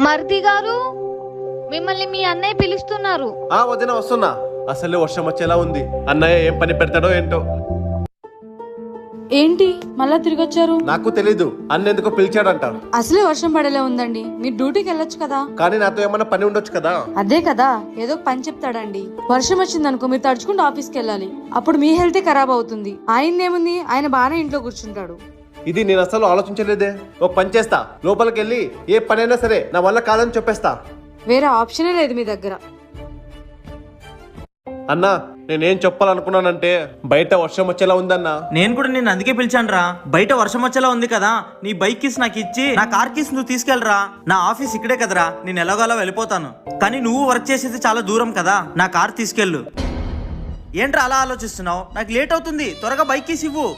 మరిది గారు, మిమ్మల్ని మీ అన్నయ్య పిలుస్తున్నారు. వదిన వస్తున్నా. అసలు వర్షం వచ్చేలా ఉంది. అన్నయ్య ఏం పని పెడతాడో ఏంటో. ఏంటి మళ్ళా తిరిగి వచ్చారు? నాకు తెలీదు. అన్న ఎందుకో పిలిచాడంట. అసలే వర్షం పడేలా ఉందండి, మీరు డ్యూటీకి వెళ్ళొచ్చు కదా. కానీ నాతో ఏమన్నా పని ఉండొచ్చు కదా. అదే కదా, ఏదో పని చెప్తాడండి. వర్షం వచ్చిందనుకో మీరు తడుచుకుంటూ ఆఫీస్కి వెళ్ళాలి. అప్పుడు మీ హెల్తే ఖరాబ్ అవుతుంది. ఆయనదేముంది, ఆయన బాగానే ఇంట్లో కూర్చుంటాడు. ఇది నేను అసలు ఆలోచించలేదే. ఒక పని చేస్తా, లోపలికి వెళ్ళి ఏ పనైనా సరే నా వల్ల కాదని చెప్పేస్తా. వేరే ఆప్షనే లేదు మీ దగ్గర. అన్నా, నేనేం చెప్పాలనుకున్నానంటే బయట వర్షం వచ్చేలా ఉందన్నా. నేను కూడా నేను అందుకే పిలిచాను రా. బయట వర్షం వచ్చేలా ఉంది కదా, నీ బైక్ కిస్ నాకు ఇచ్చి నా కార్ కిస్ నువ్వు తీసుకెళ్ళరా. నా ఆఫీస్ ఇక్కడే కదరా, నేను ఎలాగోలా వెళ్ళిపోతాను. కానీ నువ్వు వర్క్ చేసేది చాలా దూరం కదా, నా కార్ తీసుకెళ్ళు. ఏంట్రా అలా ఆలోచిస్తున్నావు? నాకు లేట్ అవుతుంది, త్వరగా బైక్ కిస్ ఇవ్వు.